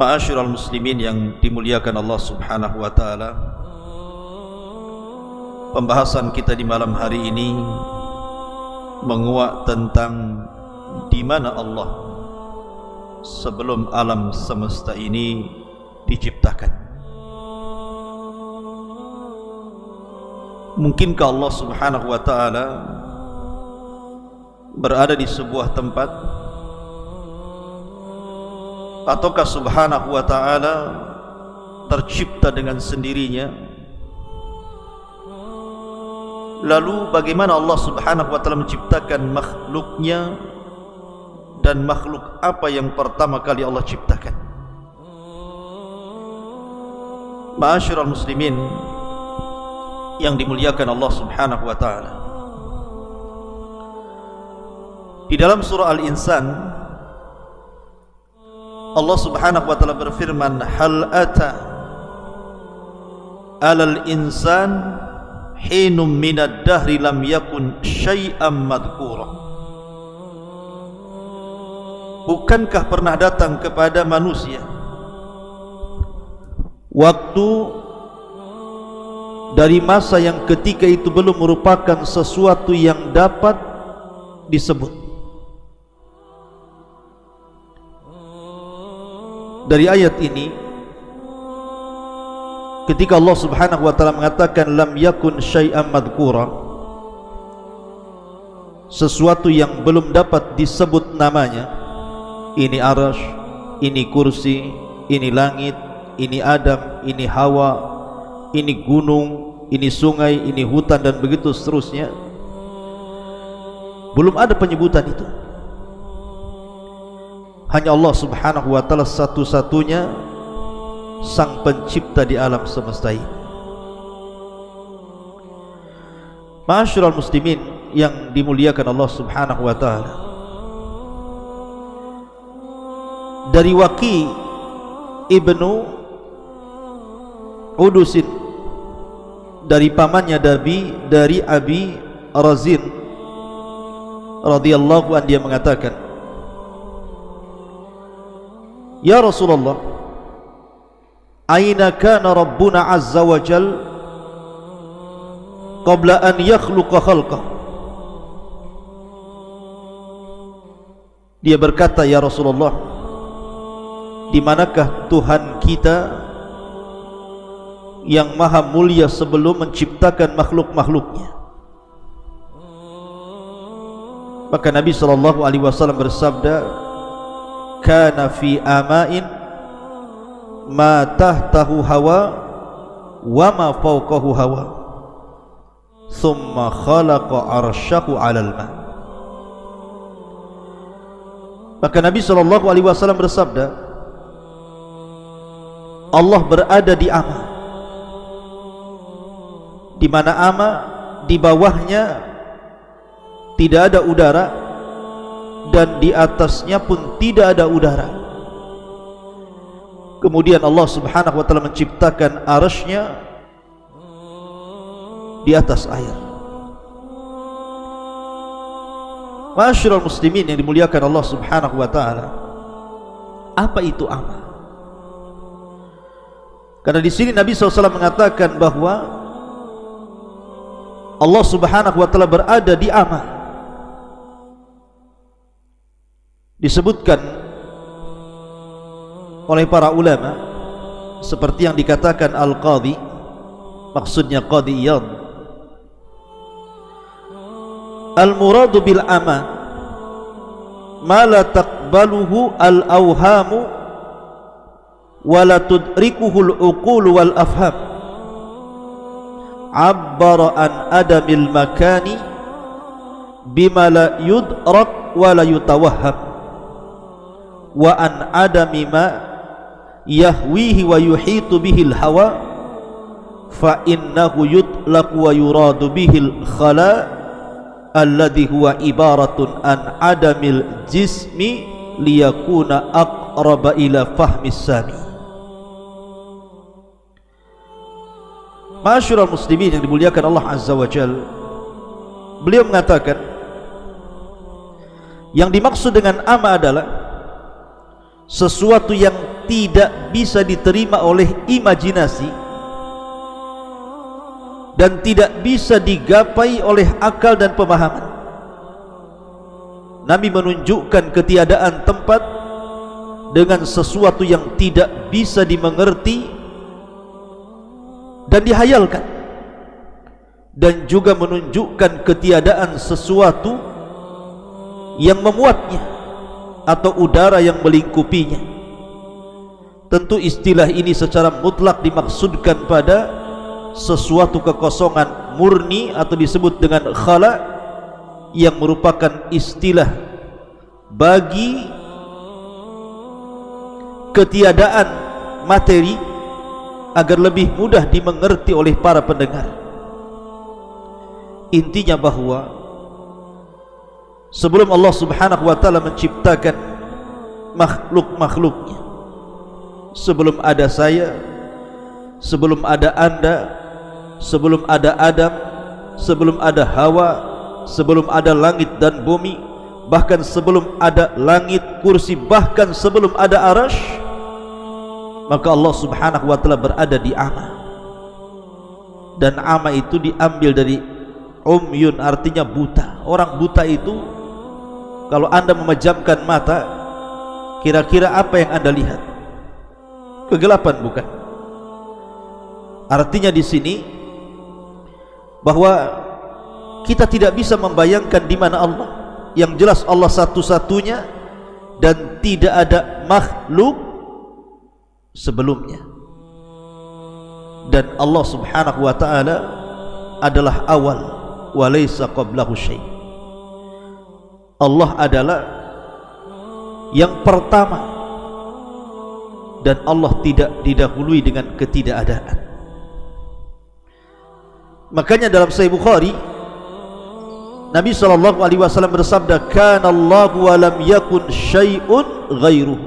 Ma'asyiral muslimin yang dimuliakan Allah Subhanahu wa taala, pembahasan kita di malam hari ini menguak tentang di mana Allah sebelum alam semesta ini diciptakan. Mungkinkah Allah Subhanahu wa taala berada di sebuah tempat, ataukah Subhanahu wa ta'ala tercipta dengan sendirinya? Lalu bagaimana Allah Subhanahu wa ta'ala menciptakan makhluknya, dan makhluk apa yang pertama kali Allah ciptakan? Ma'asyiral muslimin yang dimuliakan Allah Subhanahu wa ta'ala, di dalam surah Al-Insan Allah Subhanahu wa ta'ala berfirman, hal ata alal insan hinum minad dahri lam yakun syai'am madhkura. Bukankah pernah datang kepada manusia waktu dari masa yang ketika itu belum merupakan sesuatu yang dapat disebut? Dari ayat ini, ketika Allah Subhanahu wa ta'ala mengatakan lam yakun syai'an madhkura, sesuatu yang belum dapat disebut namanya, ini arasy, ini kursi, ini langit, ini Adam, ini Hawa, ini gunung, ini sungai, ini hutan, dan begitu seterusnya. Belum ada penyebutan itu. Hanya Allah Subhanahu wa ta'ala satu-satunya sang pencipta di alam semesta ini. Ma'asyiral muslimin yang dimuliakan Allah Subhanahu wa ta'ala, dari Waqi ibnu Udusin, dari pamannya dari Abi Razin radhiyallahu anhu, dia mengatakan, ya Rasulullah, aina kana Rabbuna azza wa jal qabla an yakhluqa khalqah? Dia berkata, ya Rasulullah, di manakah Tuhan kita yang maha mulia sebelum menciptakan makhluk-makhluknya? Maka Nabi SAW bersabda, kana fi ama'in ma tahtahu hawa wa ma fawqahu hawa thumma khalaqa arsyahu 'alal ma. Maka Nabi SAW bersabda, Allah berada di ama, di mana ama di bawahnya tidak ada udara, dan di atasnya pun tidak ada udara. Kemudian Allah Subhanahu wa ta'ala menciptakan arasy-Nya di atas air. Ma'asyiral muslimin yang dimuliakan Allah Subhanahu wa ta'ala, apa itu ama? Karena di sini Nabi SAW mengatakan bahwa Allah Subhanahu wa ta'ala berada di ama. Disebutkan oleh para ulama seperti yang dikatakan Al-Qadhi, maksudnya Qadhi Iyad, al-muradu bil ama ma la taqbaluhu al-awhamu wa la tudrikuhu al-uqul wal afham, abbara an adamil makani bima la yudrak wa la yutawahham, wa an adami ma yahwihi wa yuhitu bihil hawa, fa innahu yutlaq wa yuradu bihil khala alladhi huwa ibaratun an adamil jismi liyakuna aqraba ila fahmis sami. Ma'asyiral muslimin yang dimuliakan Allah Azza wa Jalla, beliau mengatakan yang dimaksud dengan ama adalah sesuatu yang tidak bisa diterima oleh imajinasi dan tidak bisa digapai oleh akal dan pemahaman. Nabi menunjukkan ketiadaan tempat dengan sesuatu yang tidak bisa dimengerti dan dihayalkan, dan juga menunjukkan ketiadaan sesuatu yang memuatnya atau udara yang melingkupinya. Tentu istilah ini secara mutlak dimaksudkan pada sesuatu kekosongan murni atau disebut dengan khala, yang merupakan istilah bagi ketiadaan materi agar lebih mudah dimengerti oleh para pendengar. Intinya bahwa sebelum Allah Subhanahu wa ta'ala menciptakan makhluk-makhluknya, sebelum ada saya, sebelum ada Anda, sebelum ada Adam, sebelum ada Hawa, sebelum ada langit dan bumi, bahkan sebelum ada langit, kursi, bahkan sebelum ada arasy, maka Allah Subhanahu wa ta'ala berada di ama. Dan ama itu diambil dari umyun, artinya buta. Orang buta itu, kalau Anda memejamkan mata, kira-kira apa yang Anda lihat? Kegelapan, bukan? Artinya di sini bahwa kita tidak bisa membayangkan di mana Allah. Yang jelas Allah satu-satunya dan tidak ada makhluk sebelumnya. Dan Allah Subhanahu wa ta'ala adalah awal wa laysa qablahu syai'. Allah adalah yang pertama dan Allah tidak didahului dengan ketidakadaan. Makanya dalam Sahih Bukhari Nabi SAW bersabda, kana Allahu wa lam yakun syai'un ghairuhu.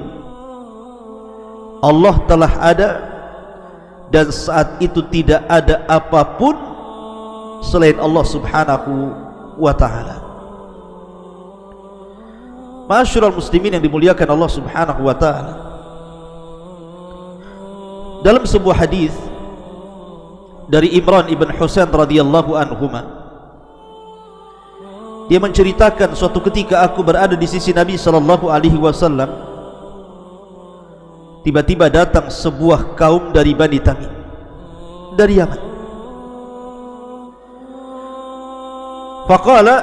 Allah telah ada dan saat itu tidak ada apapun selain Allah Subhanahu wa ta'ala. Ma'asyiral muslimin yang dimuliakan Allah Subhanahu wa ta'ala, dalam sebuah hadis dari Imran ibn Husain radhiyallahu anhuma, dia menceritakan suatu ketika aku berada di sisi Nabi sallallahu alaihi wasallam, tiba-tiba datang sebuah kaum dari Bani Tamim, dari Yaman. Faqala,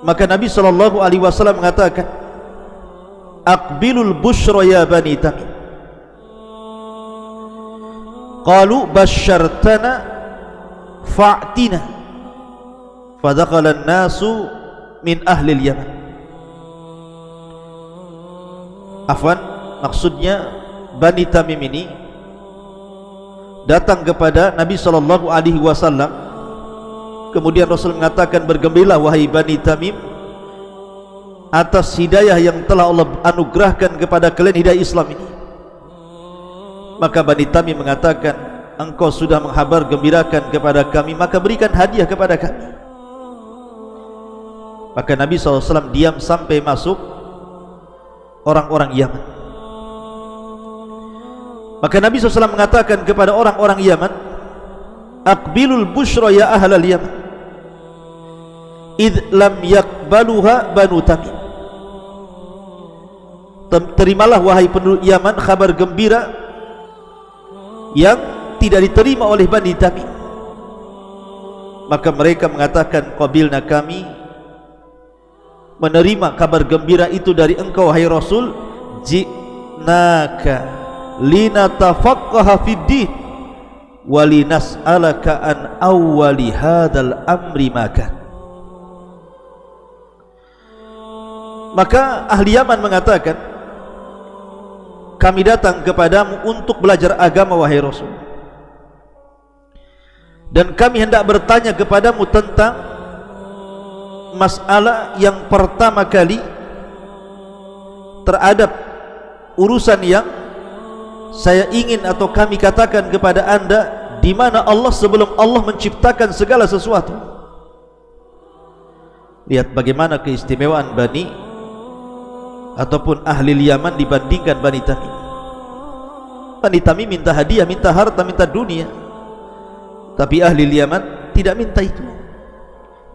maka Nabi sallallahu alaihi wasallam mengatakan, aqbilul busyra ya Bani Tamim. Qalu basyartana fa'tina. Fadakhala an-nasu min ahli al-Yaman. Afwan, maksudnya Bani Tamim ini datang kepada Nabi sallallahu alaihi wasallam. Kemudian Rasul mengatakan, bergembiralah wahai Bani Tamim atas hidayah yang telah Allah anugerahkan kepada kalian, hidayah Islam ini. Maka Bani Tamim mengatakan, engkau sudah menghabar gembirakan kepada kami, maka berikan hadiah kepada kami. Maka Nabi SAW diam sampai masuk orang-orang Yaman. Maka Nabi SAW mengatakan kepada orang-orang Yaman, aqbilul busyra ya ahlal Yaman, idh lam yakbaluha Banu Tamim. Terimalah wahai penduduk Yaman kabar gembira yang tidak diterima oleh Bani Tamim. Maka mereka mengatakan, qabilna, kami menerima kabar gembira itu dari engkau wahai Rasul. Ji'naka linatafaqqaha fid din wa linas'alaka an awwali hadzal amri makan. Maka ahli Yaman mengatakan, kami datang kepadamu untuk belajar agama wahai Rasul, dan kami hendak bertanya kepadamu tentang masalah yang pertama kali terhadap urusan yang saya ingin atau kami katakan kepada anda, di mana Allah sebelum Allah menciptakan segala sesuatu. Lihat bagaimana keistimewaan Bani ataupun ahli Yaman dibandingkan Bani Tamim. Bani Tamim minta hadiah, minta harta, minta dunia, tapi ahli Yaman tidak minta itu.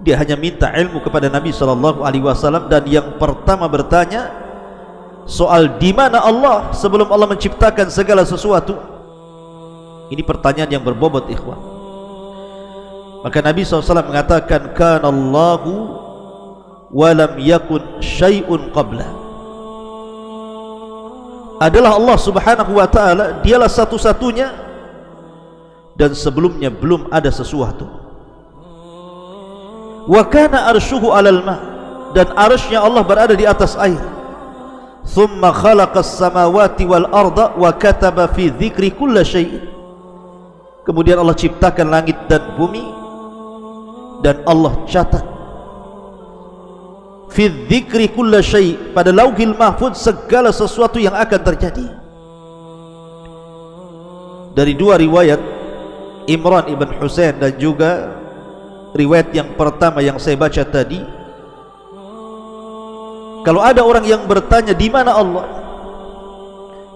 Dia hanya minta ilmu kepada Nabi SAW, dan yang pertama bertanya soal di mana Allah sebelum Allah menciptakan segala sesuatu. Ini pertanyaan yang berbobot, ikhwan. Maka Nabi SAW mengatakan, kana Allahu wa lam yakun syai'un qabla. Adalah Allah Subhanahu wa ta'ala, dialah satu-satunya, dan sebelumnya belum ada sesuatu. Wa kana arsyuhu 'alal ma', dan arsynya Allah berada di atas air. Thumma khalaqas samawati wal arda wa kataba fi dzikri kulli syai'. Kemudian Allah ciptakan langit dan bumi, dan Allah catat fi dzikri kulli syai', pada lauhil mahfuz segala sesuatu yang akan terjadi. Dari dua riwayat, Imran ibn Husain dan juga riwayat yang pertama yang saya baca tadi, kalau ada orang yang bertanya di mana Allah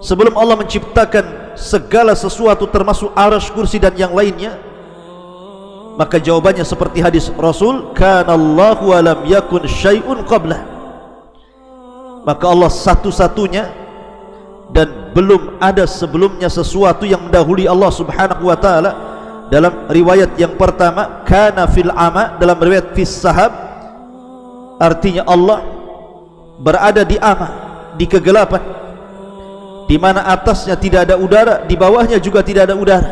sebelum Allah menciptakan segala sesuatu termasuk arsy, kursi dan yang lainnya, maka jawabannya seperti hadis Rasul, kana Allahu wa lam yakun syai'un qabla. Maka Allah satu-satunya dan belum ada sebelumnya sesuatu yang mendahului Allah Subhanahu wa ta'ala. Dalam riwayat yang pertama, kana fil ama, dalam riwayat fis sahab, artinya Allah berada di ama, di kegelapan, di mana atasnya tidak ada udara, di bawahnya juga tidak ada udara,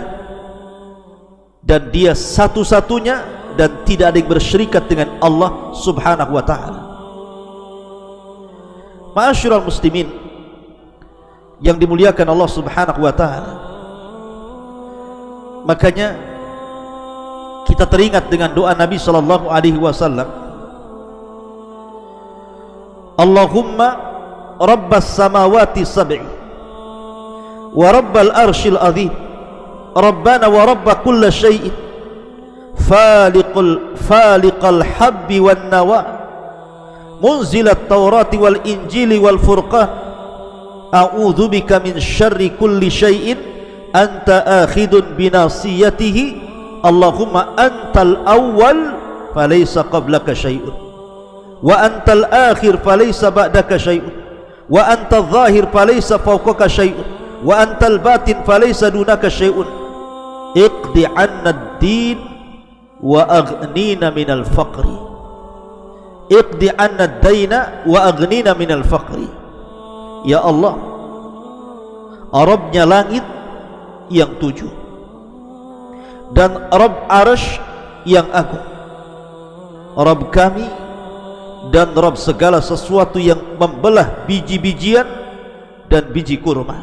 dan dia satu-satunya dan tidak ada yang bersyirikat dengan Allah Subhanahu wa ta'ala. Ma'asyiral muslimin yang dimuliakan Allah Subhanahu wa ta'ala, makanya kita teringat dengan doa Nabi sallallahu alaihi wasallam, Allahumma rabbas samawati sab'i wa rabbal arshil azim, rabbana wa rabba kulli syai'in, faliqal habbi wan nawa, munzilat taurati wal injili wal furqan, a'udzu bika min syarri kulli syai'in anta akhidun binasiyatihi, Allahumma antal awwal falaysa qablaka syai'un, wa antal akhir falaysa ba'daka syai'un, wa antal zahir falaysa fawqaka syai'un, wa antal batin falaysa dunaka syai'un, iqdi 'anna ad-din wa aghnina minal faqri, iqdi 'anna ad-daina wa aghnina minal faqri. Ya Allah, Rabbnya langit yang 7 dan Rabb arsy yang agung, Rabb kami dan Rabb segala sesuatu yang membelah biji-bijian dan biji kurma,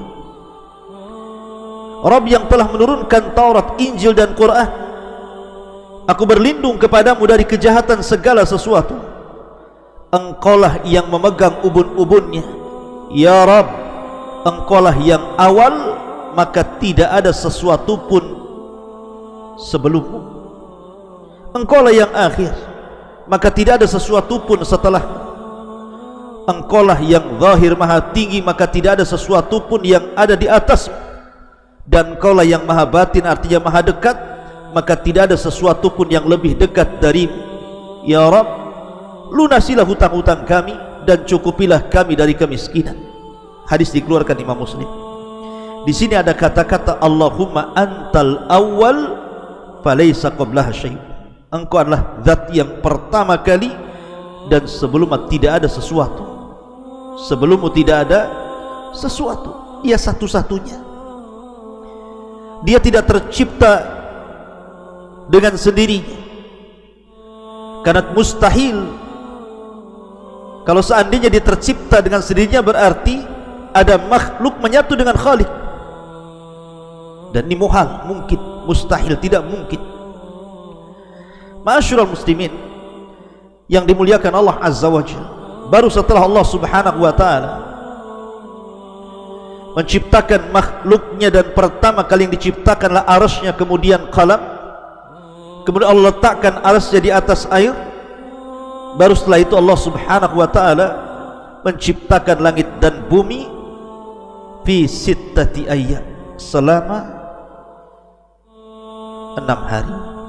Rabb yang telah menurunkan Taurat, Injil dan Quran. Aku berlindung kepadamu dari kejahatan segala sesuatu. Engkaulah yang memegang ubun-ubunnya, ya Rabb. Engkaulah yang awal, maka tidak ada sesuatu pun sebelummu. Engkaulah yang akhir, maka tidak ada sesuatu pun setelah. Engkaulah yang zahir maha tinggi, maka tidak ada sesuatu pun yang ada di atas. Dan Engkaulah yang maha batin, artinya maha dekat, maka tidak ada sesuatu pun yang lebih dekat darimu. Ya Rabb, lunasilah hutang-hutang kami dan cukupilah kami dari kemiskinan. Hadis dikeluarkan Imam Muslim. Di sini ada kata-kata Allahumma antal awwal falaysa qablaha syai'. Engkau adalah zat yang pertama kali dan sebelumnya tidak ada sesuatu. Sebelummu tidak ada sesuatu. Ia satu-satunya. Dia tidak tercipta dengan sendirinya, karena mustahil. Kalau seandainya dia tercipta dengan sendirinya, berarti ada makhluk menyatu dengan Khalik, dan ini muhal, mungkin, mustahil, tidak mungkin. Ma'asyiral muslimin yang dimuliakan Allah Azza wa Jalla, baru setelah Allah Subhanahu wa ta'ala menciptakan makhluknya, dan pertama kali yang diciptakanlah arsy-Nya, kemudian qalam, kemudian Allah letakkan arsy-Nya di atas air. Baru setelah itu Allah Subhanahu wa ta'ala menciptakan langit dan bumi fi sittati ayyam, selama 6 hari.